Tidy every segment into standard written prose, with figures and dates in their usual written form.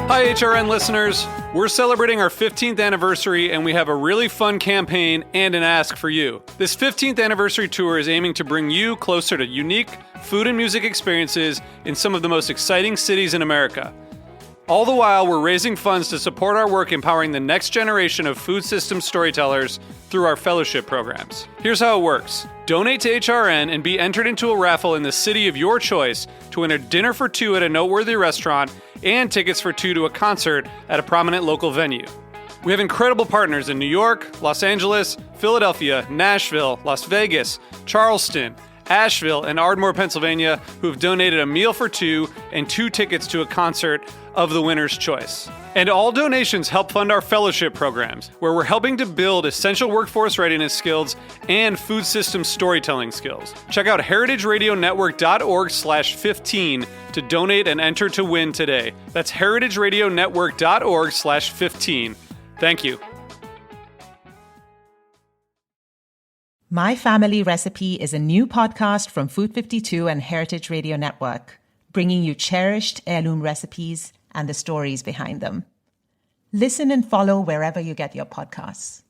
Hi, HRN listeners. We're celebrating our 15th anniversary, and we have a really fun campaign and an ask for you. This 15th anniversary tour is aiming to bring you closer to unique food and music experiences in some of the most exciting cities in America. All the while, we're raising funds to support our work empowering the next generation of food systems storytellers through our fellowship programs. Here's how it works. Donate to HRN and be entered into a raffle in the city of your choice to win a dinner for two at a noteworthy restaurant and tickets for two to a concert at a prominent local venue. We have incredible partners in New York, Los Angeles, Philadelphia, Nashville, Las Vegas, Charleston, Asheville, and Ardmore, Pennsylvania, who have donated a meal for two and two tickets to a concert of the winner's choice. And all donations help fund our fellowship programs, where we're helping to build essential workforce readiness skills and food system storytelling skills. Check out heritageradionetwork.org/15 to donate and enter to win today. That's heritageradionetwork.org/15. Thank you. My Family Recipe is a new podcast from Food 52 and Heritage Radio Network, bringing you cherished heirloom recipes and the stories behind them. Listen and follow wherever you get your podcasts.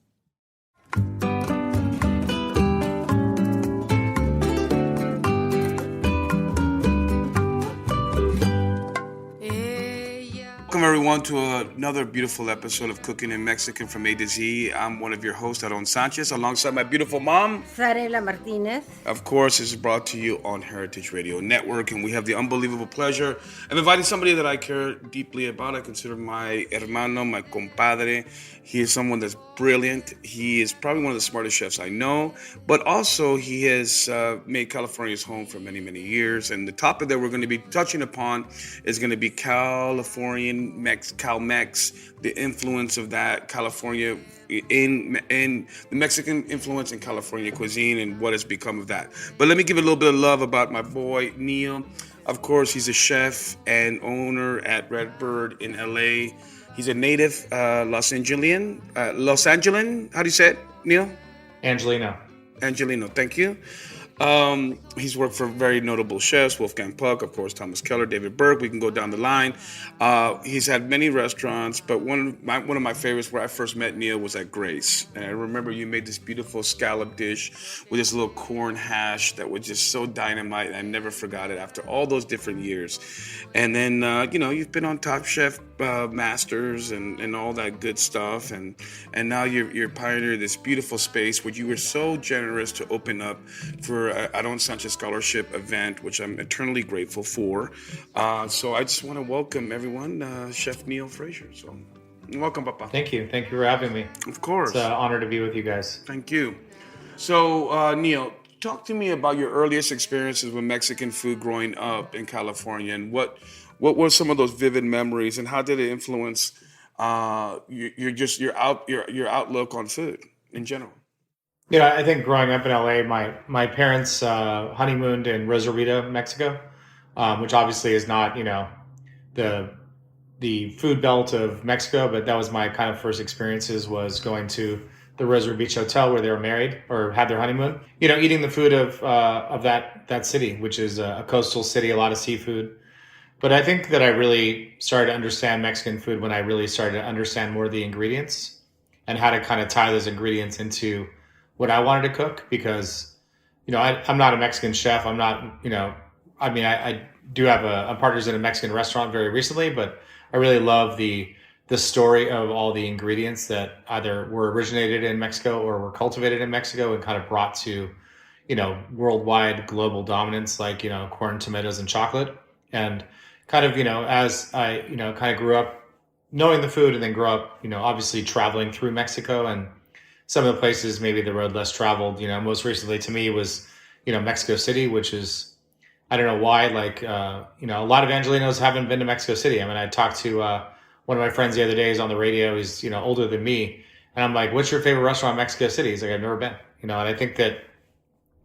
Welcome everyone to another beautiful episode of Cooking in Mexican from A to Z. I'm one of your hosts, Aaron Sanchez, alongside my beautiful mom, Zarela Martinez. Of course, this is brought to you on Heritage Radio Network, and we have the unbelievable pleasure of inviting somebody that I care deeply about. I consider my hermano, my compadre. He is someone that's brilliant. He is probably one of the smartest chefs I know, but also he has made California his home for many, many years. And the topic that we're going to be touching upon is going to be CalMex, the influence of that California in the Mexican influence in California cuisine and what has become of that. But let me give a little bit of love about my boy, Neil. Of course, he's a chef and owner at Redbird in LA. He's a native Los Angeles. How do you say it, Neil? Angelino, thank you. He's worked for very notable chefs, Wolfgang Puck, of course, Thomas Keller, David Burke. We can go down the line. He's had many restaurants, but one of my favorites where I first met Neil was at Grace. And I remember you made this beautiful scallop dish with this little corn hash that was just so dynamite. And I never forgot it after all those different years. And then, you've been on Top Chef Masters and all that good stuff. And now you're pioneering this beautiful space where you were so generous to open up for Aaron Sanchez Scholarship event, which I'm eternally grateful for. So I just want to welcome everyone, Chef Neil Frazier. So welcome, Papa. Thank you for having me. Of course. It's an honor to be with you guys. Thank you. So Neil, talk to me about your earliest experiences with Mexican food growing up in California, and what were some of those vivid memories, and how did it influence your outlook on food in general? Yeah, I think growing up in LA, my parents honeymooned in Rosarito, Mexico, which obviously is not, the food belt of Mexico, but that was my kind of first experiences, was going to the Rosarito Beach Hotel where they were married or had their honeymoon. Eating the food of that city, which is a coastal city, a lot of seafood. But I think that I really started to understand Mexican food when I really started to understand more of the ingredients and how to kind of tie those ingredients into what I wanted to cook, because, I'm not a Mexican chef. I'm not, I do have a partners in a Mexican restaurant very recently, but I really love the story of all the ingredients that either were originated in Mexico or were cultivated in Mexico and kind of brought to, worldwide global dominance, like, corn, tomatoes, and chocolate. And kind of, as I, kind of grew up knowing the food and then grew up, obviously traveling through Mexico and some of the places, maybe the road less traveled, most recently to me was, Mexico City, which is, I don't know why, like, a lot of Angelinos haven't been to Mexico City. I mean, I talked to one of my friends the other day, he's on the radio, he's, older than me. And I'm like, what's your favorite restaurant in Mexico City? He's like, I've never been, and I think that,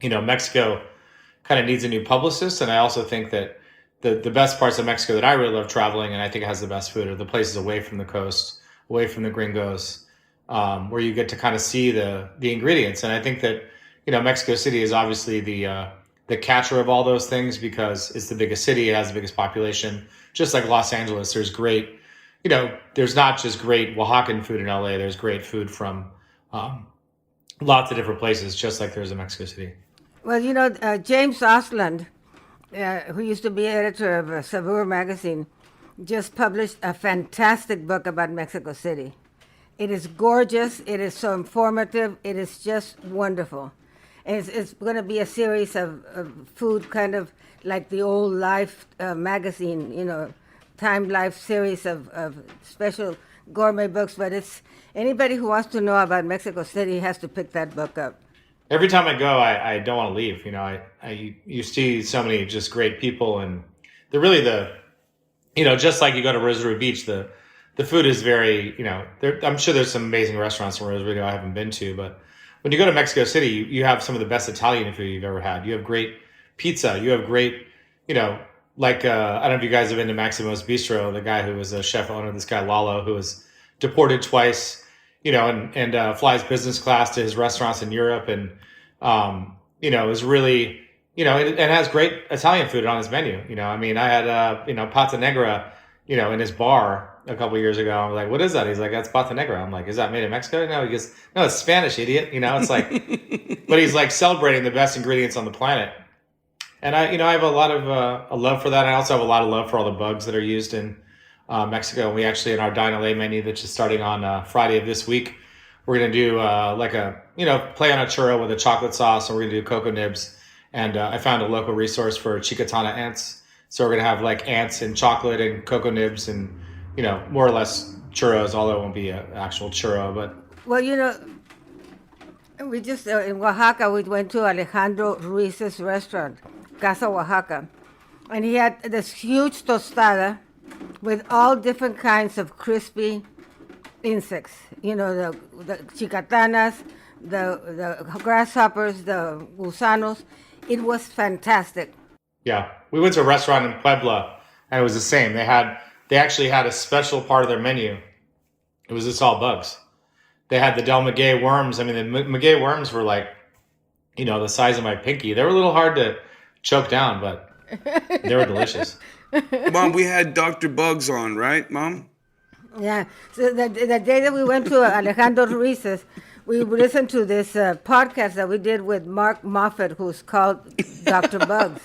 Mexico kind of needs a new publicist. And I also think that the best parts of Mexico that I really love traveling, and I think it has the best food, are the places away from the coast, away from the gringos, where you get to kind of see the ingredients. And I think that, Mexico City is obviously the catcher of all those things because it's the biggest city, it has the biggest population. Just like Los Angeles, there's great, there's not just great Oaxacan food in LA. There's great food from lots of different places, just like there's in Mexico City. Well, James Osland, who used to be editor of Sabur magazine, just published a fantastic book about Mexico City. It is gorgeous. It is so informative. It is just wonderful. And it's going to be a series of food, kind of like the old Life magazine, Time Life series of special gourmet books. But it's anybody who wants to know about Mexico City has to pick that book up. Every time I go, I don't want to leave. You see so many just great people, and they're really just like you go to Rosarito Beach, the food is very, I'm sure there's some amazing restaurants in Rosarito I haven't been to, but when you go to Mexico City, you have some of the best Italian food you've ever had. You have great pizza. You have great, I don't know if you guys have been to Maximo's Bistro, the guy who was a chef owner, this guy Lalo, who was deported twice, and flies business class to his restaurants in Europe, and is really, and has great Italian food on his menu. I had pata negra, in his bar a couple of years ago. I was like, what is that? He's like, that's pata negra. I'm like, is that made in Mexico? No, he goes, no, it's Spanish, idiot. It's like, but he's like celebrating the best ingredients on the planet. And I have a lot of a love for that. I also have a lot of love for all the bugs that are used in Mexico. And we actually, in our Dine LA menu that's just starting on Friday of this week, we're going to do play on a churro with a chocolate sauce, and we're going to do cocoa nibs. And I found a local resource for chicatana ants. So we're going to have like ants and chocolate and cocoa nibs and, more or less churros, although it won't be an actual churro. But well, we just, in Oaxaca, we went to Alejandro Ruiz's restaurant, Casa Oaxaca. And he had this huge tostada with all different kinds of crispy insects. The chicatanas, the grasshoppers, the gusanos. It was fantastic. Yeah. We went to a restaurant in Puebla, and it was the same. They actually had a special part of their menu. It was just all bugs. They had the Del Maguey worms. I mean, the Maguey worms were like, the size of my pinky. They were a little hard to choke down, but they were delicious. Mom, we had Dr. Bugs on, right, Mom? Yeah. So the day that we went to Alejandro Ruiz's, we listened to this podcast that we did with Mark Moffat, who's called Dr. Bugs.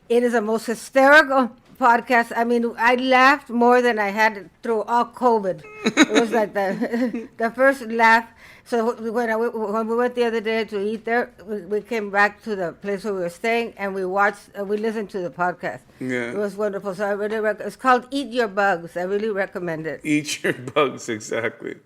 It is the most hysterical podcast. I mean, I laughed more than I had through all COVID. It was like the first laugh. So when we went the other day to eat there, we came back to the place where we were staying, and we listened to the podcast. Yeah. It was wonderful. So I really it's called Eat Your Bugs. I really recommend it. Eat Your Bugs, exactly.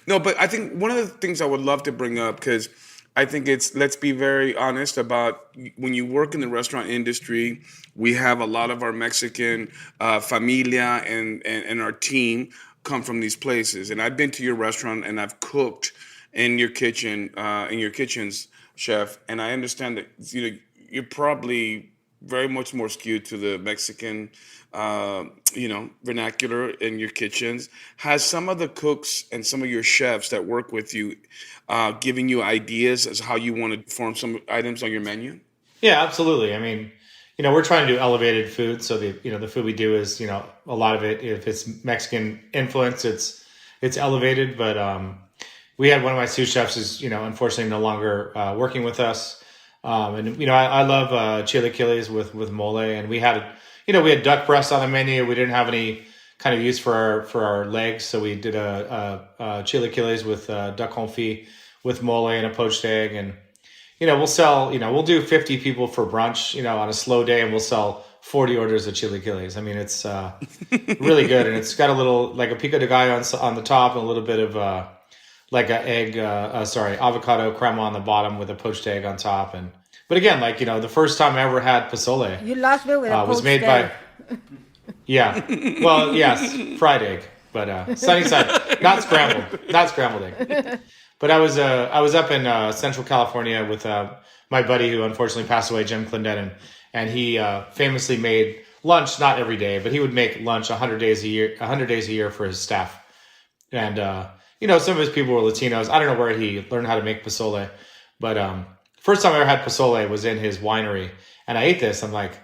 No, but I think one of the things I would love to bring up, because I think let's be very honest about when you work in the restaurant industry, we have a lot of our Mexican familia and our team come from these places. And I've been to your restaurant and I've cooked in your kitchens, chef. And I understand that, you're probably very much more skewed to the Mexican, vernacular in your kitchens. Has some of the cooks and some of your chefs that work with you giving you ideas as how you want to form some items on your menu? Yeah, absolutely. I mean, we're trying to do elevated food. So the food we do is, a lot of it, if it's Mexican influence, it's elevated. But we had one of my sous chefs is, unfortunately no longer working with us. I love chilaquiles with mole, and we had duck breast on the menu. We didn't have any kind of use for our legs, so we did a chilaquiles with duck confit with mole and a poached egg, and we'll sell. We'll do 50 people for brunch, on a slow day, and we'll sell 40 orders of chilaquiles. I mean, it's really good, and it's got a little like a pico de gallo on the top and a little bit of avocado crema on the bottom with a poached egg on top. But again, the first time I ever had pozole, You lost me with a was poached made egg. by, yeah, well, yes, fried egg, but sunny side, not scrambled egg. But I was up in Central California with my buddy who unfortunately passed away, Jim Clendon, and he famously made lunch, not every day, but he would make lunch 100 days a year for his staff. And some of his people were Latinos. I don't know where he learned how to make pozole, but first time I ever had pozole was in his winery, and I ate this. I'm like,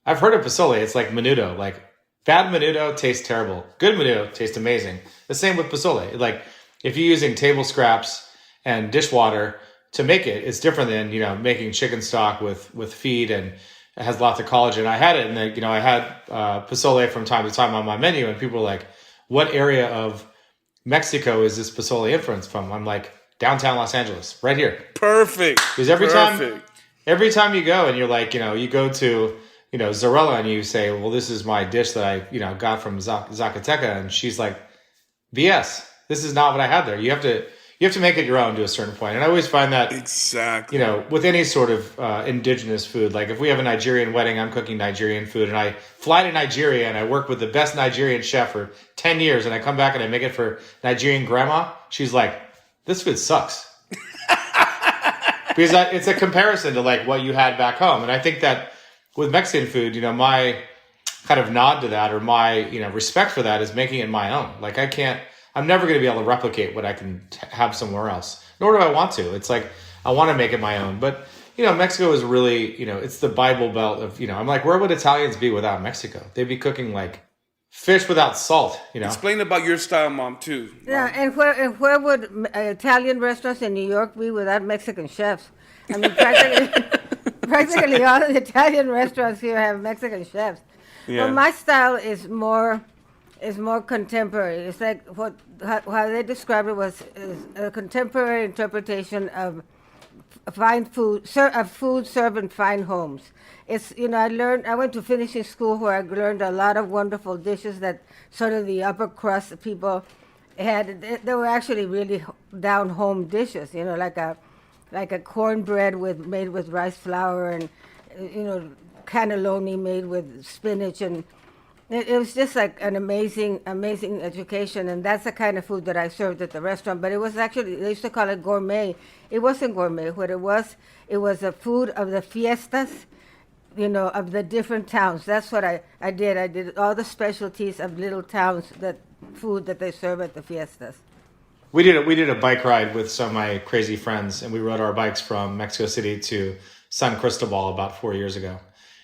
I've heard of pozole. It's like menudo, like Bad menudo tastes terrible. Good menudo tastes amazing. The same with pozole. Like if you're using table scraps and dishwater to make it, it's different than making chicken stock with feed, and it has lots of collagen. I had it, and I had pozole from time to time on my menu, and people were like, "What area of Mexico is this pozole influence from?" I'm like, downtown Los Angeles, right here. Perfect. Because every time you go and you're like, you go to, Zarella and you say, well, this is my dish that I, got from Zacateca. And she's like, BS, this is not what I had there. You have to make it your own to a certain point. And I always find that exactly, with any sort of indigenous food, like if we have a Nigerian wedding, I'm cooking Nigerian food, and I fly to Nigeria and I work with the best Nigerian chef for 10 years, and I come back and I make it for Nigerian grandma. She's like, this food sucks. Because it's a comparison to like what you had back home. And I think that with Mexican food, my kind of nod to that, or my, respect for that, is making it my own. Like I'm never going to be able to replicate what I can have somewhere else. Nor do I want to. It's like, I want to make it my own. But, Mexico is really, it's the Bible Belt of, I'm like, where would Italians be without Mexico? They'd be cooking like fish without salt, Explain about your style, Mom, too. Yeah, and where would Italian restaurants in New York be without Mexican chefs? I mean, practically all the Italian restaurants here have Mexican chefs. Yeah. Well, my style is more contemporary. It's like how they described it was a contemporary interpretation of fine food, food served in fine homes. It's I went to finishing school where I learned a lot of wonderful dishes that sort of the upper crust people had. They were actually really down home dishes, like a cornbread made with rice flour, and cannelloni made with spinach, and it was just like an amazing education. And that's the kind of food that I served at the restaurant. But it was actually, they used to call it gourmet. It wasn't gourmet. What it was a food of the fiestas, of the different towns. That's what I did. I did all the specialties of little towns, food that they serve at the fiestas. We did a bike ride with some of my crazy friends, and we rode our bikes from Mexico City to San Cristobal about 4 years ago.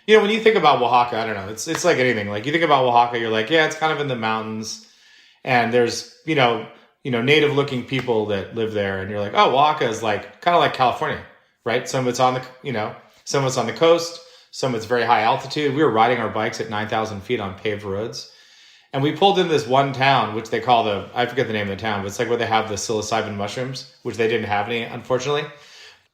When you think about Oaxaca, I don't know, it's like anything. Like you think about Oaxaca, you're like, yeah, it's kind of in the mountains, and there's native looking people that live there, and you're like, oh, Oaxaca is like kind of like California, right? Some of it's on the coast, some of it's very high altitude. We were riding our bikes at 9,000 feet on paved roads. And we pulled in this one town, which they call I forget the name of the town, but it's like where they have the psilocybin mushrooms, which they didn't have any, unfortunately.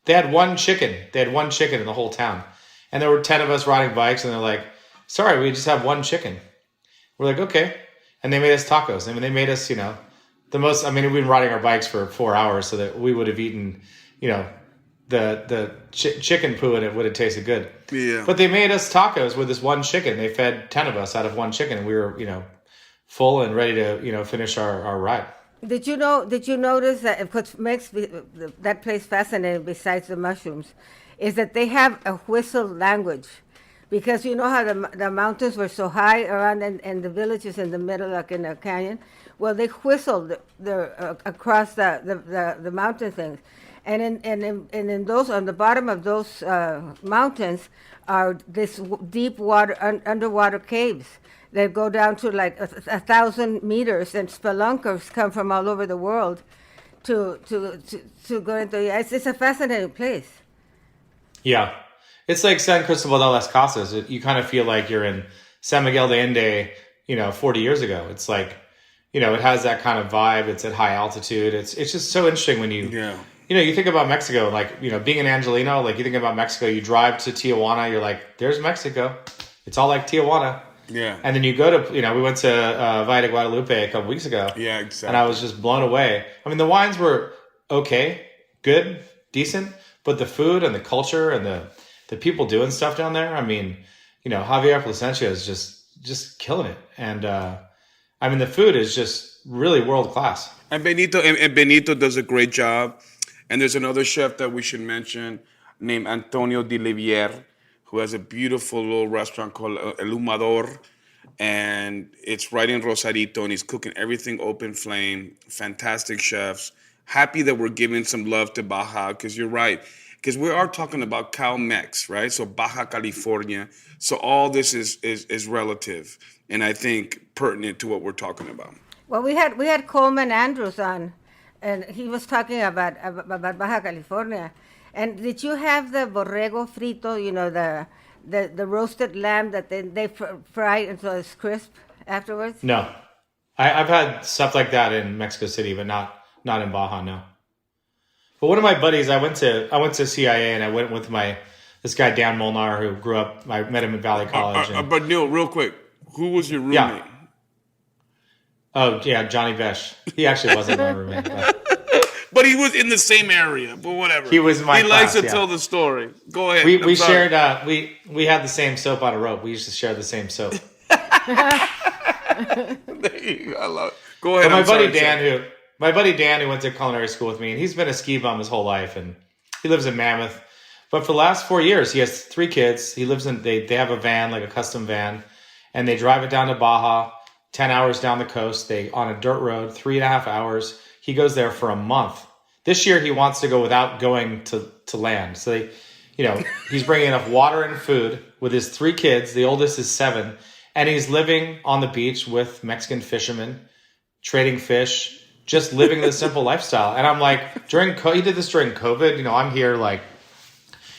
They had one chicken. They had one chicken in the whole town. And there were 10 of us riding bikes, and they're like, sorry, we just have one chicken. We're like, okay. And they made us tacos. I mean, they made us, the most, I mean, we've been riding our bikes for 4 hours, so that we would have eaten, the chicken poo, and it would have tasted good. Yeah. But they made us tacos with this one chicken. They fed 10 of us out of one chicken, and we were, full and ready to, finish our ride. Did you notice that what makes that place fascinating, besides the mushrooms, is that they have a whistle language? Because you know how the mountains were so high around, and the villages in the middle, like in a canyon. Well, they whistled across the mountain things, and in those, on the bottom of those mountains are this deep water underwater caves that go down to like 1,000 meters, and spelunkers come from all over the world to go into. It's a fascinating place. Yeah. It's like San Cristobal de las Casas. You kind of feel like you're in San Miguel de Allende, 40 years ago. It's like, it has that kind of vibe. It's at high altitude. It's just so interesting when you think about Mexico, like, being in Angelino, like you think about Mexico, you drive to Tijuana, you're like, there's Mexico. It's all like Tijuana. Yeah. And then you go to, we went to Valle de Guadalupe a couple weeks ago. Yeah, exactly. And I was just blown away. I mean, the wines were okay, good, decent, but the food and the culture and the people doing stuff down there, I mean, Javier Plasencia is just killing it. And, I mean, the food is just really world class. And Benito does a great job. And there's another chef that we should mention named Antonio de Livier, who has a beautiful little restaurant called El Humador. And it's right in Rosarito, and he's cooking everything open flame. Fantastic chefs. Happy that we're giving some love to Baja, because you're right. because we are talking about CalMex, right? So Baja California. So all this is relative, and I think pertinent to what we're talking about. Well, we had Coleman Andrews on, and he was talking about Baja California. And did you have the borrego frito? You know, the roasted lamb that they fry until it's crisp afterwards. No, I've had stuff like that in Mexico City, but not in Baja. No. But one of my buddies, I went to CIA, and I went with this guy Dan Molnar, who grew up. I met him at Valley College. But Neil, real quick, who was your roommate? Yeah. Oh yeah, Johnny Vesh. He actually wasn't my roommate, but he was in the same area. But whatever. He was in my class. Likes to tell the story. Go ahead. We shared. We had the same soap on a rope. We used to share the same soap. I love it. Go ahead. But my buddy Dan, who went to culinary school with me, and he's been a ski bum his whole life, and he lives in Mammoth. But for the last 4 years, he has 3 kids. He lives in. They have a van, like a custom van, and they drive it down to Baja. 10 hours down the coast, they on a dirt road, 3.5 hours. He goes there for a month. This year, he wants to go without going to land. So, he's bringing enough water and food with his 3 kids. The oldest is 7. And he's living on the beach with Mexican fishermen, trading fish, just living this simple lifestyle. And I'm like, he did this during COVID. I'm here like,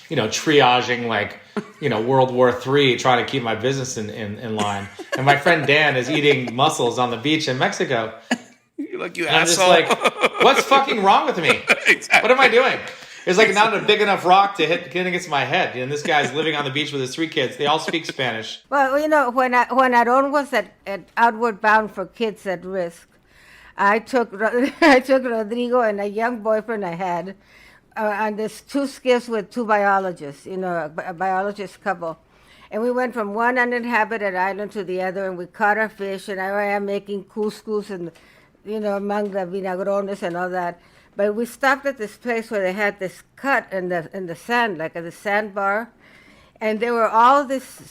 triaging like, World War III, trying to keep my business in line. And my friend Dan is eating mussels on the beach in Mexico. You and I'm just like, what's fucking wrong with me? Exactly. What am I doing? It's like not a big enough rock to hit against my head. And this guy's living on the beach with his 3 kids. They all speak Spanish. Well, when Aaron was at Outward Bound for Kids at Risk, I took Rodrigo and a young boyfriend I had, and there's 2 skiffs with 2 biologists, a biologist couple. And we went from one uninhabited island to the other, and we caught our fish, and I am making couscous and, among the vinagrones and all that. But we stopped at this place where they had this cut in the sand, like at the sandbar, and there were all this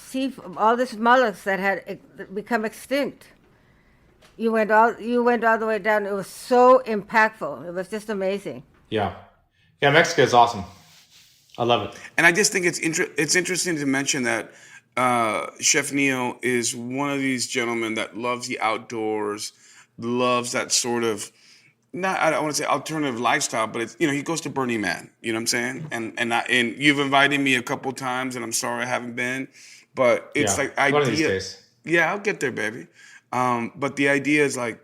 mollusks that had become extinct. You went all the way down. It was so impactful. It was just amazing. Yeah. Yeah, Mexico is awesome. I love it. And I just think it's interesting to mention that Chef Neo is one of these gentlemen that loves the outdoors, loves that sort of, I don't want to say alternative lifestyle, but it's, he goes to Burning Man, you know what I'm saying? And you've invited me a couple times, and I'm sorry I haven't been, but it's like idea. One of these days. Yeah, I'll get there, baby. But the idea is like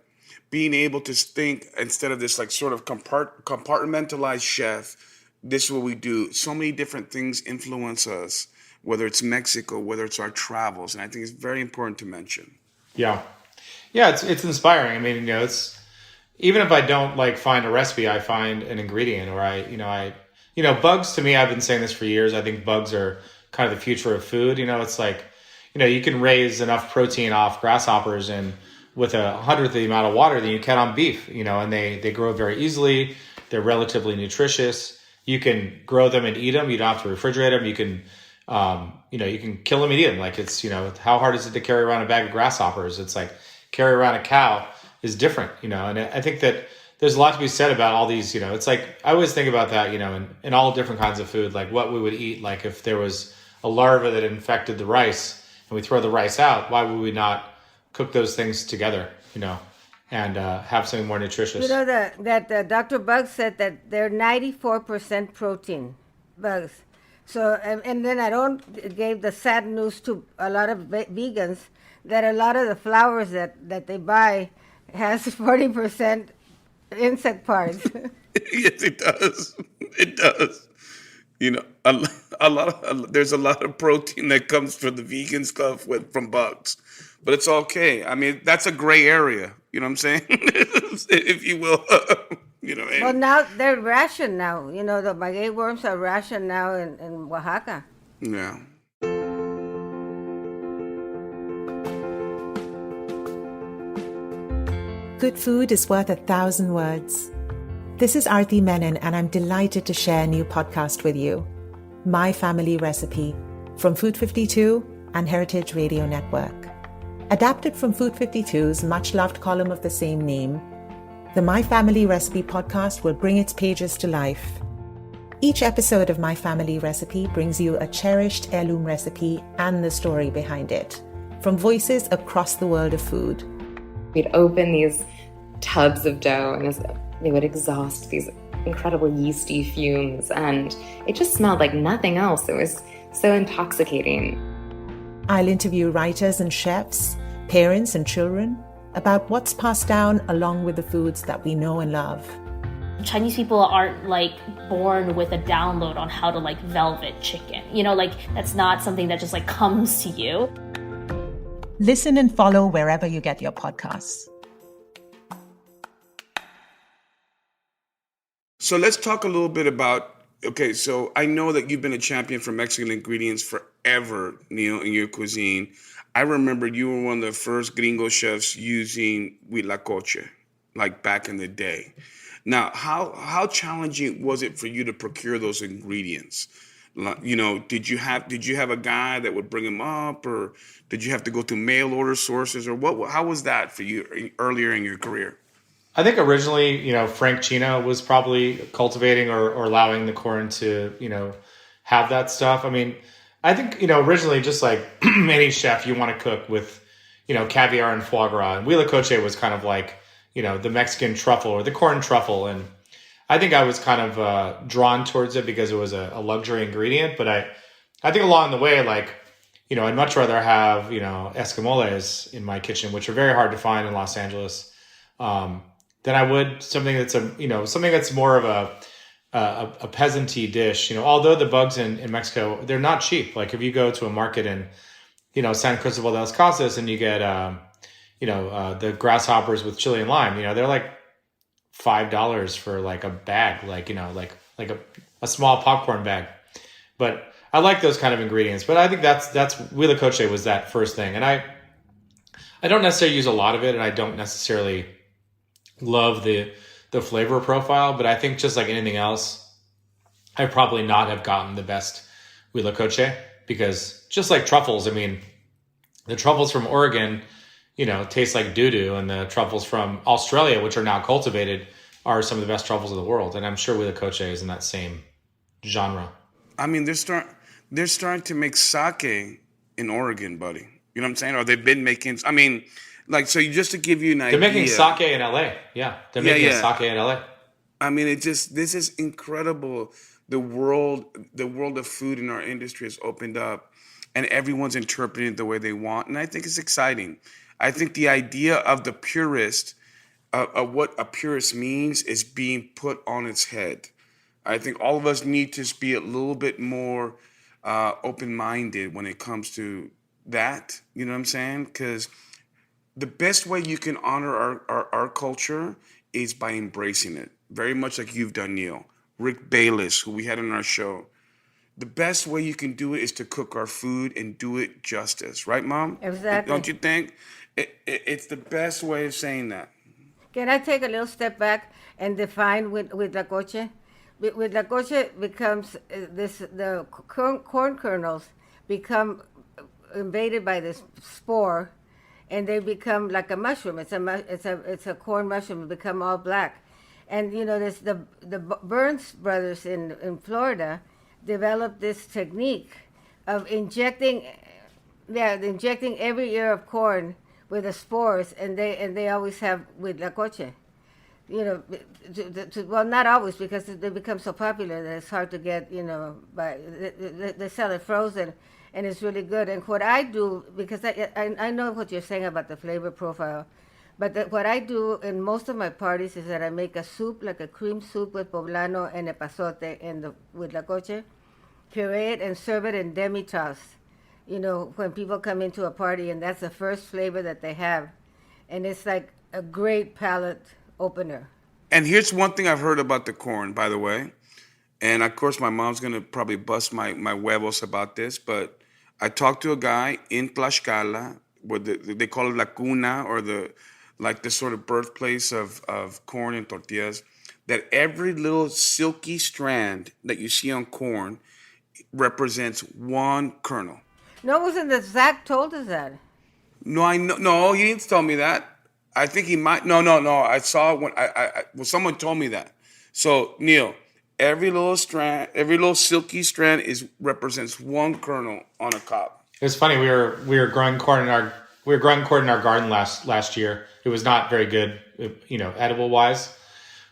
being able to think instead of this like sort of compartmentalized chef. This is what we do. So many different things influence us, whether it's Mexico, whether it's our travels, and I think it's very important to mention. Yeah, it's inspiring. I mean, it's even if I don't like find a recipe, I find an ingredient, or bugs. To me, I've been saying this for years. I think bugs are kind of the future of food. It's like, you can raise enough protein off grasshoppers and with 100th the amount of water than you can on beef. And they grow very easily. They're relatively nutritious. You can grow them and eat them. You don't have to refrigerate them. You can, you can kill them and eat them. Like it's, how hard is it to carry around a bag of grasshoppers? It's like carry around a cow is different, and I think that there's a lot to be said about all these, it's like, I always think about that, in all different kinds of food, like what we would eat. Like if there was a larva that infected the rice and we throw the rice out, why would we not cook those things together, and have something more nutritious? That Dr. Bug said that they're 94% protein, bugs. So, and then Aaron gave the sad news to a lot of vegans that a lot of the flowers that they buy has 40% insect parts. Yes, it does. It does. There's a lot of protein that comes from the vegan stuff from bugs, but it's okay. I mean, that's a gray area. You know what I'm saying? If you will. Well, now they're rationed now. The maguey worms are rationed now in Oaxaca. Yeah. Good food is worth 1,000 words. This is Aarti Menon, and I'm delighted to share a new podcast with you, My Family Recipe, from Food 52 and Heritage Radio Network. Adapted from Food 52's much-loved column of the same name, the My Family Recipe podcast will bring its pages to life. Each episode of My Family Recipe brings you a cherished heirloom recipe and the story behind it, from voices across the world of food. We'd open these tubs of dough and they would exhaust these incredible yeasty fumes, and it just smelled like nothing else. It was so intoxicating. I'll interview writers and chefs, parents and children, about what's passed down along with the foods that we know and love. Chinese people aren't like born with a download on how to like velvet chicken. That's not something that just like comes to you. Listen and follow wherever you get your podcasts. So let's talk a little bit about, okay, so I know that you've been a champion for Mexican ingredients forever, Neil, in your cuisine. I remember you were one of the first gringo chefs using huitlacoche, like back in the day. Now, how challenging was it for you to procure those ingredients? Did you have a guy that would bring them up, or did you have to go through mail order sources, or what? How was that for you earlier in your career? I think originally, Frank Chino was probably cultivating or allowing the corn to, have that stuff. I mean, I think, originally, just like any chef, you want to cook with, caviar and foie gras. And huitlacoche was kind of like, the Mexican truffle or the corn truffle. And I think I was kind of drawn towards it because it was a luxury ingredient. But I think along the way, like, I'd much rather have, escamoles in my kitchen, which are very hard to find in Los Angeles. Than I would something that's something that's more of a peasanty dish. Although the bugs in Mexico, they're not cheap. Like if you go to a market in, San Cristobal de las Casas and you get, the grasshoppers with chili and lime, they're like $5 for like a bag, like a small popcorn bag. But I like those kind of ingredients. But I think that's huitlacoche was that first thing, and I don't necessarily use a lot of it, and I don't necessarily love the flavor profile, but I think just like anything else, I probably not have gotten the best huitlacoche, because just like truffles, I mean, the truffles from Oregon, taste like doo-doo, and the truffles from Australia, which are now cultivated, are some of the best truffles in the world. And I'm sure huitlacoche is in that same genre. I mean, they're starting to make sake in Oregon, buddy. You know what I'm saying? Or they've been making, I mean, like, so just to give you an idea. They're making sake in LA. Yeah. They're making sake in LA. I mean, this is incredible. The world of food in our industry has opened up, and everyone's interpreting it the way they want. And I think it's exciting. I think the idea of the purist, of what a purist means, is being put on its head. I think all of us need to be a little bit more open-minded when it comes to that. You know what I'm saying? Because the best way you can honor our culture is by embracing it, very much like you've done, Neil. Rick Bayless, who we had on our show. The best way you can do it is to cook our food and do it justice. Right, Mom? Exactly. Don't you think? It's the best way of saying that. Can I take a little step back and define huitlacoche? Huitlacoche becomes the corn kernels become invaded by this spore, and they become like a mushroom. It's a corn mushroom. It become all black, and there's the Burns brothers in Florida developed this technique of injecting every ear of corn with the spores, and they always have huitlacoche. Well, not always, because they become so popular that it's hard to get. But they sell it frozen. And it's really good. And what I do, because I know what you're saying about the flavor profile, but what I do in most of my parties is that I make a soup, like a cream soup with poblano and epazote and the huitlacoche, puree it and serve it in demi-tasse. When people come into a party, and that's the first flavor that they have. And it's like a great palate opener. And here's one thing I've heard about the corn, by the way. And of course, my mom's gonna probably bust my huevos about this, but I talked to a guy in Tlaxcala, where they call it La Cuna, or the sort of birthplace of corn and tortillas, that every little silky strand that you see on corn represents one kernel. No, it wasn't that Zach told us that. No, I know. No, he didn't tell me that. I think he might. No. I saw it when someone told me that. So, Neil, every little strand, every little silky strand represents one kernel on a cob. It was funny. We were growing corn in our garden last year. It was not very good, edible wise.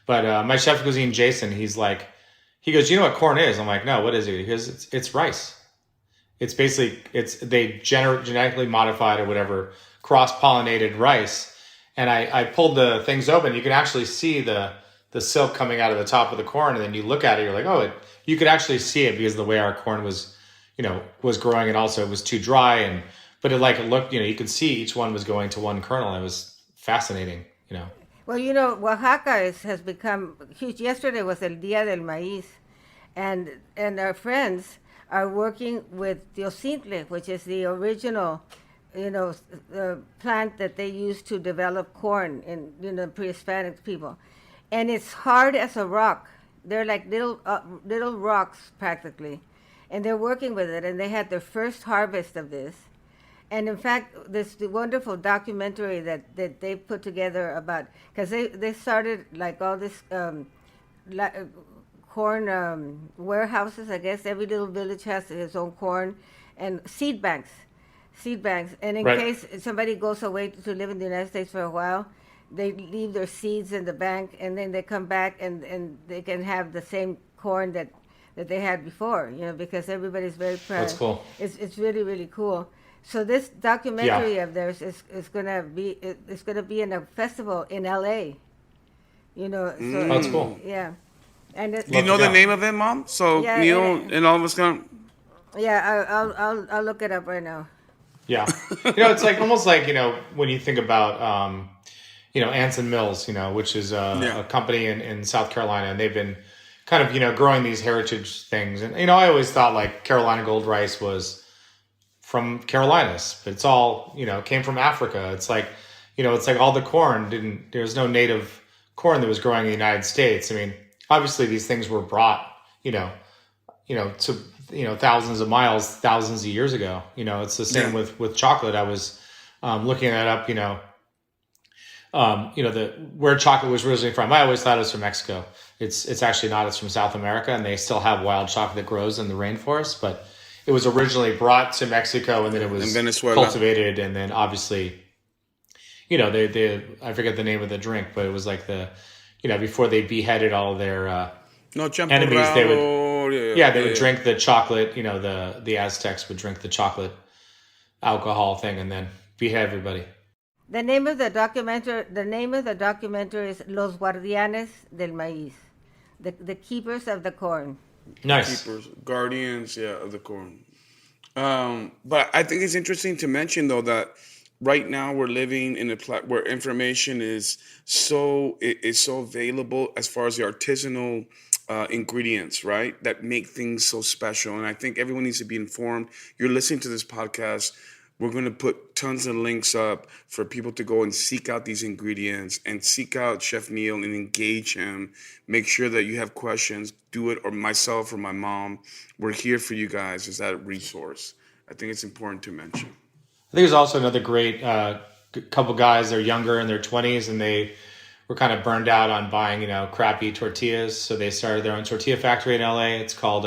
But my chef cuisine, Jason, he goes, you know what corn is? I'm like, no, what is it? He goes, it's rice. It's basically they genetically modified or whatever, cross-pollinated rice. And I pulled the things open. You can actually see the silk coming out of the top of the corn, and then you look at it, you're like, you could actually see it because of the way our corn was growing, and also it was too dry, but it looked, you could see each one was going to one kernel. And it was fascinating, Well, Oaxaca has become huge. Yesterday was El Día del Maíz, and our friends are working with teocintle, which is the original, plant that they used to develop corn in, pre-Hispanic people. And it's hard as a rock. They're like little rocks practically. And they're working with it, and they had their first harvest of this. And in fact, this wonderful documentary that they put together about, because they started like all this corn warehouses, I guess. Every little village has its own corn, and seed banks. And in case somebody goes away to live in the United States for a while, they leave their seeds in the bank, and then they come back and they can have the same corn that they had before, because everybody's very proud. That's cool. It's really, really cool. So this documentary of theirs is gonna be in a festival in LA. So, that's cool. Yeah. And Do you know the name of it, Mom? So Neil and all of us can. Yeah, I'll look it up right now. Yeah, it's like almost like when you think about Anson Mills, which is a company in South Carolina, and they've been kind of growing these heritage things. And I always thought like Carolina Gold rice was from Carolinas, but it's all came from Africa. It's like it's like all the corn there's no native corn that was growing in the United States. I mean, obviously these things were brought to thousands of miles, thousands of years ago. It's the same with chocolate. I was looking that up. Where chocolate was originally from. I always thought it was from Mexico. It's actually not. It's from South America, and they still have wild chocolate that grows in the rainforest. But it was originally brought to Mexico, and then it was cultivated, and then obviously, they I forget the name of the drink, but it was like before they beheaded all of their enemies, they would drink the chocolate. The Aztecs would drink the chocolate alcohol thing, and then behead everybody. The name of the documentary is Los Guardianes del Maíz, the keepers of the corn. Nice. Keepers, guardians, of the corn. But I think it's interesting to mention though that right now we're living in where information is so available as far as the artisanal ingredients, right, that make things so special. And I think everyone needs to be informed. You're listening to this podcast. We're going to put tons of links up for people to go and seek out these ingredients and seek out Chef Neil and engage him. Make sure that you have questions, do it, or myself or my mom. We're here for you guys as that resource. I think it's important to mention. I think there's also another great couple guys. They're younger in their 20s, and they were kind of burned out on buying, crappy tortillas. So they started their own tortilla factory in LA. It's called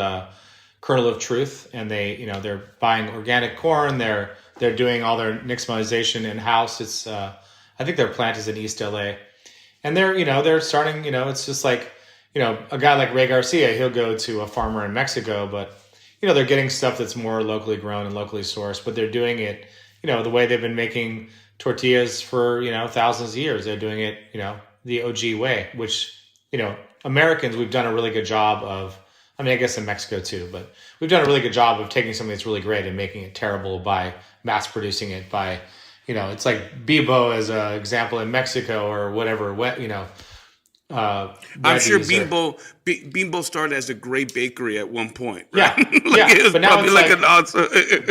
Kernel of Truth, and they're buying organic corn. They're doing all their nixtamalization in house. It's I think their plant is in East LA, and they're starting. It's just like a guy like Ray Garcia. He'll go to a farmer in Mexico, but they're getting stuff that's more locally grown and locally sourced. But they're doing it the way they've been making tortillas for thousands of years. They're doing it the OG way, which Americans, we've done a really good job of. I mean, I guess in Mexico too, but we've done a really good job of taking something that's really great and making it terrible by mass producing it by, it's like Bibo as an example in Mexico or whatever, I'm sure Bimbo started as a great bakery at one point. Right? Yeah, but now it's like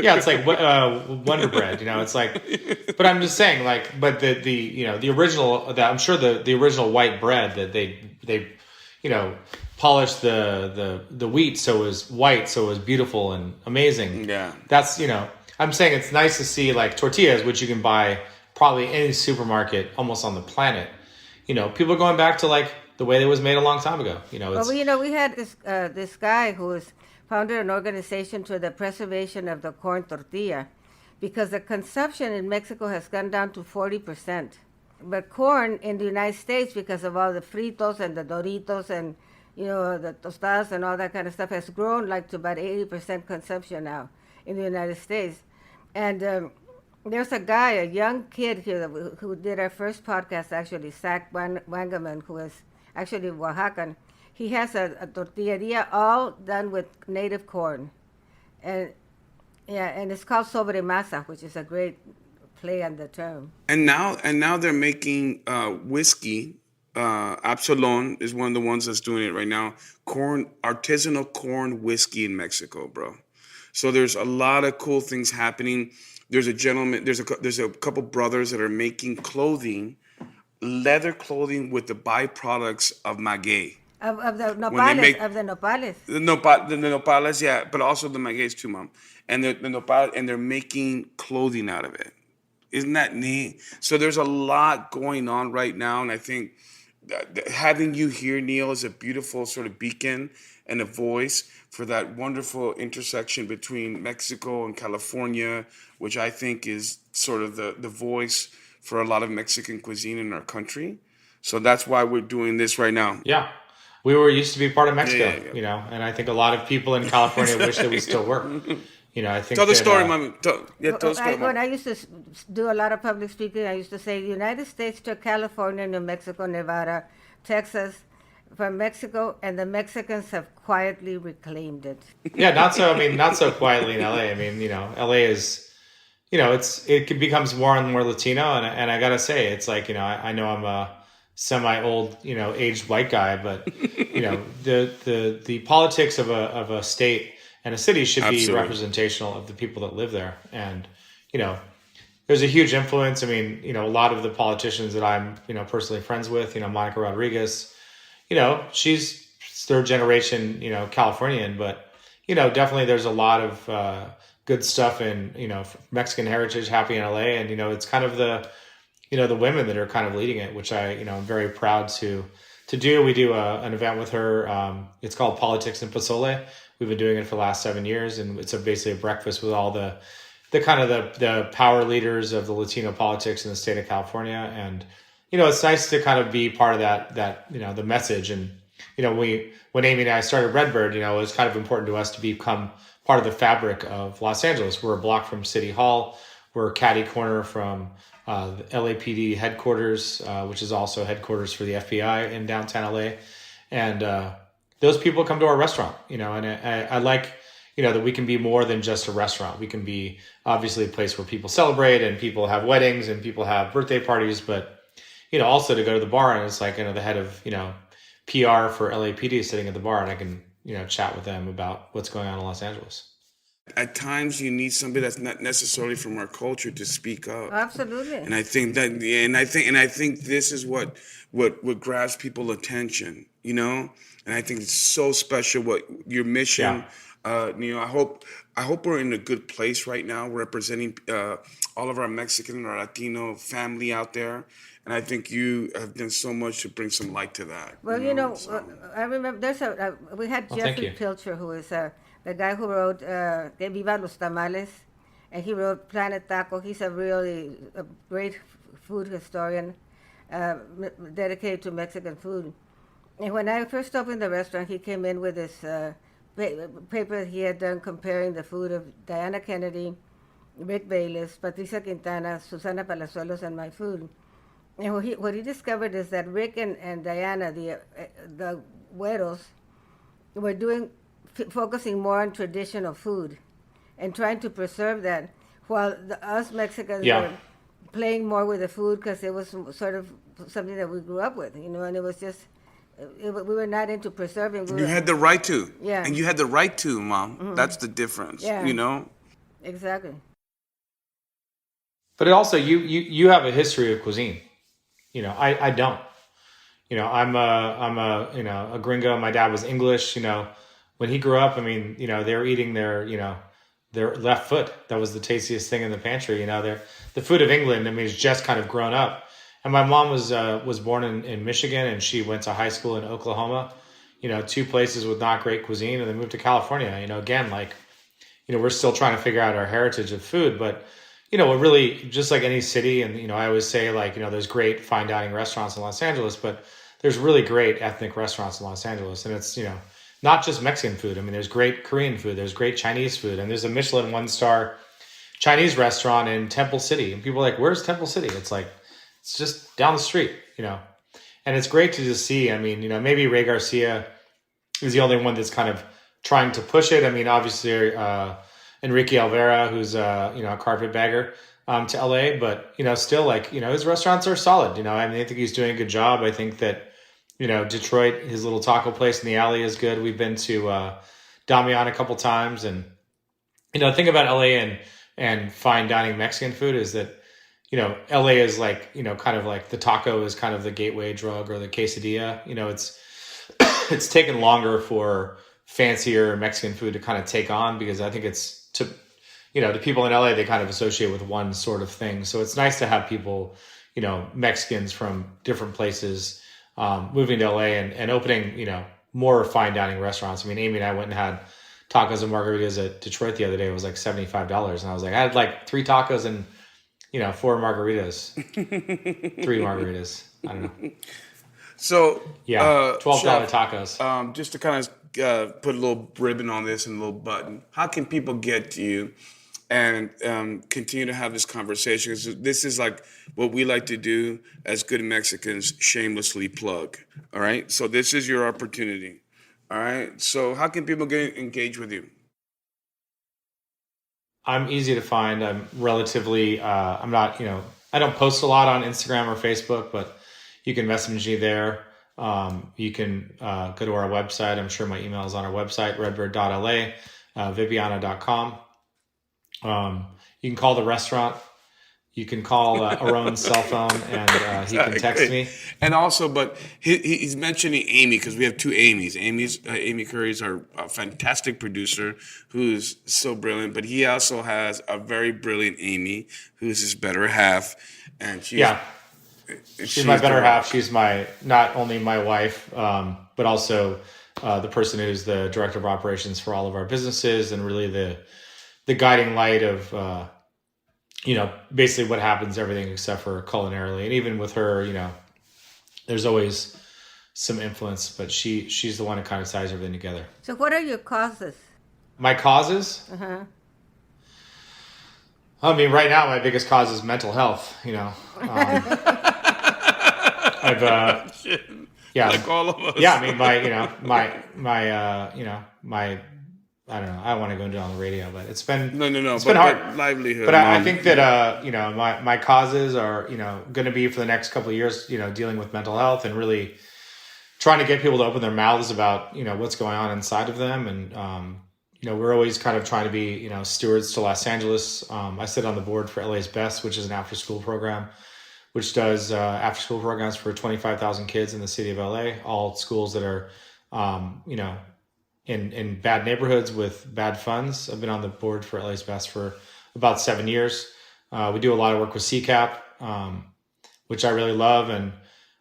it's like Wonder Bread. It's like, but I'm just saying, like, but the original, I'm sure the original white bread that they polished the wheat so it was white, so it was beautiful and amazing. Yeah, that's I'm saying it's nice to see like tortillas, which you can buy probably any supermarket almost on the planet. People are going back to like the way that it was made a long time ago. Well, we had this guy who was founded an organization to the preservation of the corn tortilla, because the consumption in Mexico has gone down to 40%. But corn in the United States, because of all the fritos and the Doritos and the tostadas and all that kind of stuff, has grown like to about 80% consumption now in the United States. And there's a guy, a young kid here who did our first podcast, actually, Zach Wangerman, who is actually Oaxacan. He has a tortilleria all done with native corn. And it's called sobre masa, which is a great play on the term. And now they're making whiskey. Absalon is one of the ones that's doing it right now. Artisanal corn whiskey in Mexico, bro. So there's a lot of cool things happening. There's a gentleman. There's a couple brothers that are making clothing, leather clothing with the byproducts of maguey. Of the nopales. The nopales, yeah, but also the magueys too, Mom. And the nopal, and they're making clothing out of it. Isn't that neat? So there's a lot going on right now, and I think having you here, Neil, is a beautiful sort of beacon and a voice for that wonderful intersection between Mexico and California, which I think is sort of the voice for a lot of Mexican cuisine in our country. So that's why we're doing this right now. Yeah. We used to be part of MexCal, and I think a lot of people in California wish that we still were. I think tell the story, Mommy. Tell the story, when I used to do a lot of public speaking, I used to say the United States took California, New Mexico, Nevada, Texas from Mexico, and the Mexicans have quietly reclaimed it. Yeah, not so quietly in LA. LA is, it becomes more and more Latino, and I gotta say, it's like, I know I'm a semi-old, aged white guy, but the politics of a state and a city should be representational of the people that live there. And, there's a huge influence. A lot of the politicians that I'm, personally friends with, Monica Rodriguez, she's third generation, Californian, but, definitely there's a lot of good stuff in, Mexican heritage happening in LA. And, it's kind of the women that are kind of leading it, which I'm very proud to do. We do an event with her. It's called Politics in Pozole. We've been doing it for the last 7 years, and it's basically a breakfast with all the kind of the power leaders of the Latino politics in the state of California. And, it's nice to kind of be part of that, the message. And, when Amy and I started Redbird, it was kind of important to us to become part of the fabric of Los Angeles. We're a block from City Hall. We're catty corner from the LAPD headquarters, which is also headquarters for the FBI in downtown LA. And those people come to our restaurant, and I like, that we can be more than just a restaurant. We can be obviously a place where people celebrate and people have weddings and people have birthday parties, but, also to go to the bar and it's like, the head of, PR for LAPD is sitting at the bar and I can, chat with them about what's going on in Los Angeles. At times you need somebody that's not necessarily from our culture to speak up. Absolutely. And I think this is what grabs people's attention, And I think it's so special what your mission. Yeah. I hope we're in a good place right now, representing all of our Mexican or Latino family out there. And I think you have done so much to bring some light to that. Well, I remember we had Jeffrey Pilcher, who is the guy who wrote Que Viva los Tamales, and he wrote Planet Taco. He's a great food historian dedicated to Mexican food. And when I first opened the restaurant, he came in with this paper that he had done comparing the food of Diana Kennedy, Rick Bayless, Patricia Quintana, Susana Palazuelos, and my food. And what he discovered is that Rick and Diana, the güeros, were focusing more on traditional food and trying to preserve that, while us Mexicans were playing more with the food because it was sort of something that we grew up with, and it was just, we were not into preserving. You had the right to. Yeah. And you had the right to, Mom. Mm-hmm. That's the difference, Exactly. But also, you have a history of cuisine. I don't. I'm a gringo. My dad was English. When he grew up, they were eating their left foot. That was the tastiest thing in the pantry. The food of England, has just kind of grown up And my mom was born in Michigan, and she went to high school in Oklahoma. Two places with not great cuisine, and then moved to California. Again, like, we're still trying to figure out our heritage of food, but we're really just like any city. And I always say, like, there's great fine dining restaurants in Los Angeles, but there's really great ethnic restaurants in Los Angeles, and it's not just Mexican food. I mean, there's great Korean food, there's great Chinese food, and there's a Michelin 1-star Chinese restaurant in Temple City. And people are like, where's Temple City? It's like, it's just down the street, and it's great to just see. I mean, maybe Ray Garcia is the only one that's kind of trying to push it. I mean, obviously, Enrique Alvera, who's a carpetbagger to LA, but still, like, his restaurants are solid. I mean, I think he's doing a good job. I think that Detroit, his little taco place in the alley is good. We've been to Damian a couple times, and the thing about LA and fine dining Mexican food is that LA is like kind of like the taco is kind of the gateway drug, or the quesadilla. It's taken longer for fancier Mexican food to kind of take on, because I think it's the people in LA, they kind of associate with one sort of thing. So it's nice to have people, Mexicans from different places moving to LA and opening, more fine dining restaurants. I mean, Amy and I went and had tacos and margaritas at Detroit the other day. It was like $75. And I was like, I had like 3 tacos and, 4 margaritas, 3 margaritas. I don't know. So yeah, $12 Chef, tacos. Just to kind of put a little ribbon on this and a little button. How can people get to you and continue to have this conversation? 'Cause this is like what we like to do as good Mexicans, shamelessly plug. All right. So this is your opportunity. All right. So how can people get engaged with you? I'm easy to find. I'm relatively, I'm not, I don't post a lot on Instagram or Facebook, but you can message me there. You can go to our website. I'm sure my email is on our website, redbird.la, viviana.com. You can call the restaurant. You can call Aaron's cell phone, and he can text me. And also, but he's mentioning Amy, because we have 2 Amy's. Amy Curry is our fantastic producer, who's so brilliant. But he also has a very brilliant Amy, who's his better half, and she's my better half. She's not only my wife, but also the person who's the director of operations for all of our businesses, and really the guiding light of basically what happens, everything except for culinarily. And even with her, there's always some influence, but she's the one who kind of ties everything together. So what are your causes? My causes? Uh-huh. I mean, right now my biggest cause is mental health. I've like all of us. Yeah, I mean, my I don't know. I don't want to go into it on the radio, but it's been It's been hard. Livelihood. But I think that my causes are going to be for the next couple of years, dealing with mental health and really trying to get people to open their mouths about what's going on inside of them. And we're always kind of trying to be stewards to Los Angeles. I sit on the board for LA's Best, which is an after school program, which does after school programs for 25,000 kids in the city of LA, all schools that are in bad neighborhoods with bad funds. I've been on the board for LA's Best for about 7 years. We do a lot of work with CCAP, which I really love. And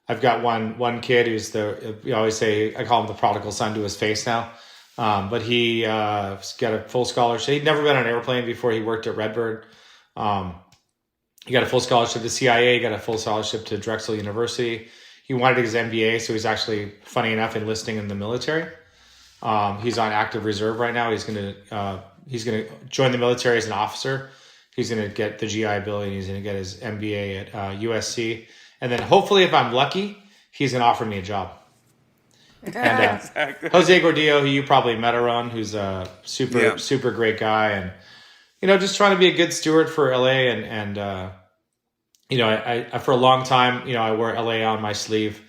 I've got one kid who's I always say, I call him the prodigal son to his face now. But he got a full scholarship. He'd never been on an airplane before. He worked at Redbird. He got a full scholarship to CIA, got a full scholarship to Drexel University. He wanted his MBA, so he's actually, funny enough, enlisting in the military. He's on active reserve right now. He's gonna join the military as an officer. He's gonna get the GI Bill, and he's gonna get his MBA at USC. And then hopefully, if I'm lucky, he's gonna offer me a job. And Exactly. Jose Gordillo, who you probably met, Aaron, who's a super great guy, and just trying to be a good steward for LA. And I for a long time, I wore LA on my sleeve.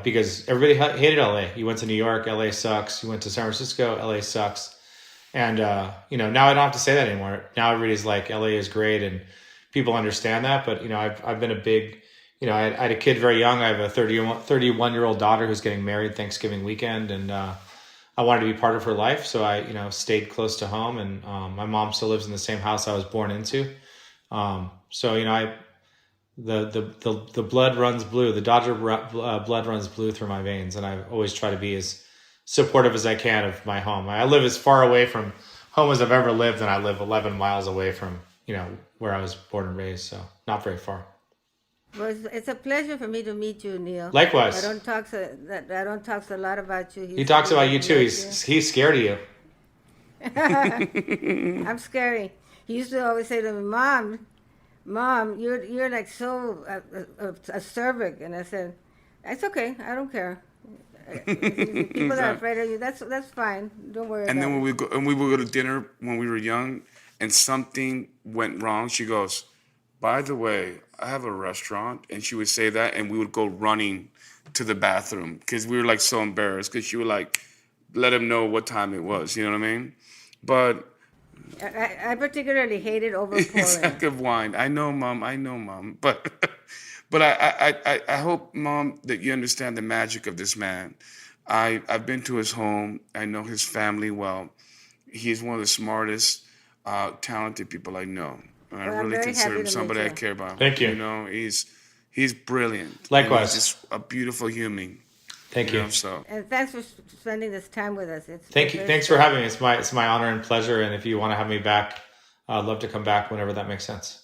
Because everybody hated LA. You went to New York, LA sucks. You went to San Francisco, LA sucks. And, now I don't have to say that anymore. Now everybody's like, LA is great, and people understand that. But, I've been a big, I had a kid very young. I have a 31-year-old daughter who's getting married Thanksgiving weekend, and I wanted to be part of her life. So I, stayed close to home, and my mom still lives in the same house I was born into. So, the blood runs blue. The Dodger blood runs blue through my veins, and I always try to be as supportive as I can of my home. I live as far away from home as I've ever lived, and I live 11 miles away from where I was born and raised, so not very far. Well, it's a pleasure for me to meet you, Neil. Likewise. I don't talk so a lot about you. He talks about you too. He's scared of you. I'm scary. He used to always say to me, Mom, you're like so acerbic, and I said, "That's okay. I don't care. People that are afraid of you, that's fine. Don't worry." And about then it. when we would go to dinner when we were young, and something went wrong, she goes, "By the way, I have a restaurant," and she would say that, and we would go running to the bathroom because we were like so embarrassed because she would like let him know what time it was. You know what I mean? But I particularly hated overpouring. sack of wine. I know, Mom. But I hope, Mom, that you understand the magic of this man. I've been to his home. I know his family well. He's one of the smartest, talented people I know. And I really consider him somebody I care about. Thank you. You know, he's brilliant. Likewise. He's just a beautiful human. Thank you. And thanks for spending this time with us. Thank you. Thanks for having me. It's my honor and pleasure. And if you want to have me back, I'd love to come back whenever that makes sense.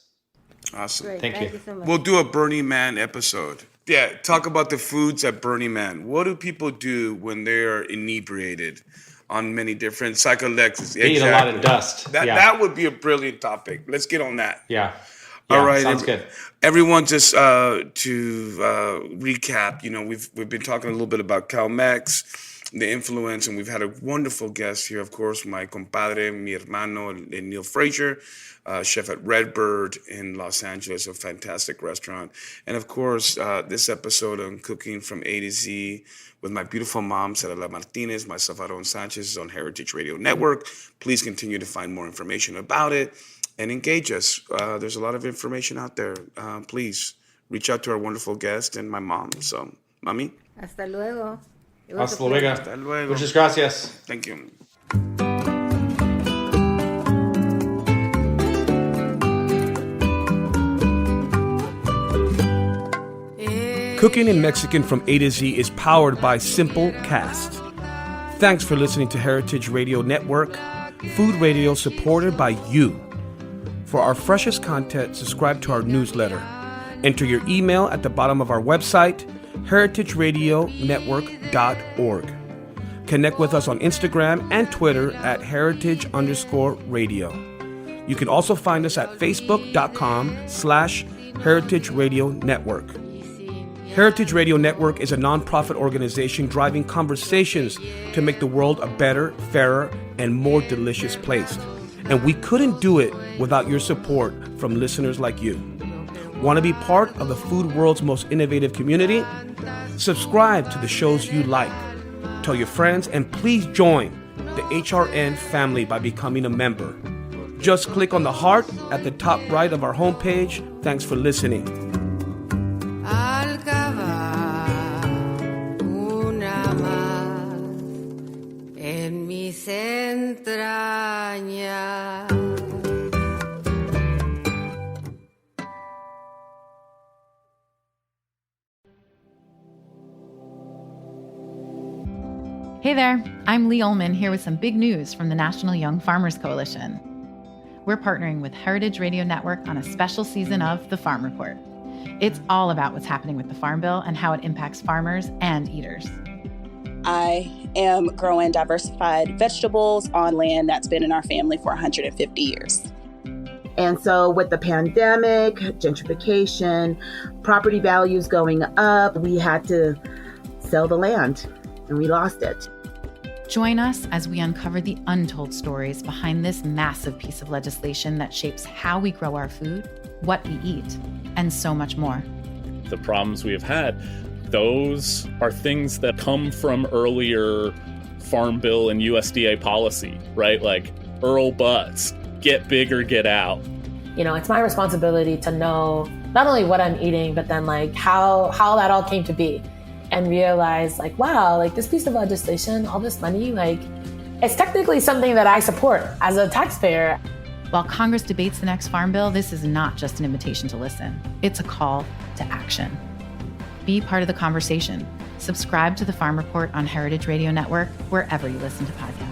Awesome. Great. Thank you So much. We'll do a Burning Man episode. Yeah, talk about the foods at Burning Man. What do people do when they are inebriated on many different psycholectics? They eat a lot of dust. That would be a brilliant topic. Let's get on that. Yeah. All right. Sounds good. Everyone, just to recap, we've been talking a little bit about CalMex, the influence, and we've had a wonderful guest here, of course, my compadre, mi hermano, Neil Frazier, chef at Redbird in Los Angeles, a fantastic restaurant. And of course, this episode on cooking from A to Z with my beautiful mom, Sarela Martinez, myself, Aaron Sanchez, is on Heritage Radio Network. Please continue to find more information about it and engage us. There's a lot of information out there. Please reach out to our wonderful guest and my mom. So, Mami. Hasta luego. Hasta luego. Hasta luego. Muchas gracias. Thank you. Cooking in Mexican from A to Z is powered by Simple Cast. Thanks for listening to Heritage Radio Network, food radio supported by you. For our freshest content, subscribe to our newsletter. Enter your email at the bottom of our website, heritageradionetwork.org. Connect with us on Instagram and Twitter at heritage_radio. You can also find us at facebook.com/Heritage Radio Network. Heritage Radio Network is a nonprofit organization driving conversations to make the world a better, fairer, and more delicious place. And we couldn't do it without your support from listeners like you. Want to be part of the food world's most innovative community? Subscribe to the shows you like. Tell your friends, and please join the HRN family by becoming a member. Just click on the heart at the top right of our homepage. Thanks for listening. Al cavar una más en mis entrañas. Hey there, I'm Lee Ullman here with some big news from the National Young Farmers Coalition. We're partnering with Heritage Radio Network on a special season of The Farm Report. It's all about what's happening with the Farm Bill and how it impacts farmers and eaters. I am growing diversified vegetables on land that's been in our family for 150 years. And so with the pandemic, gentrification, property values going up, we had to sell the land and we lost it. Join us as we uncover the untold stories behind this massive piece of legislation that shapes how we grow our food, what we eat, and so much more. The problems we have had, those are things that come from earlier Farm Bill and USDA policy, right? Like Earl Butts, get big or get out. You know, it's my responsibility to know not only what I'm eating, but then like how that all came to be. And realize like, wow, like this piece of legislation, all this money, like it's technically something that I support as a taxpayer. While Congress debates the next farm bill, this is not just an invitation to listen. It's a call to action. Be part of the conversation. Subscribe to the Farm Report on Heritage Radio Network, wherever you listen to podcasts.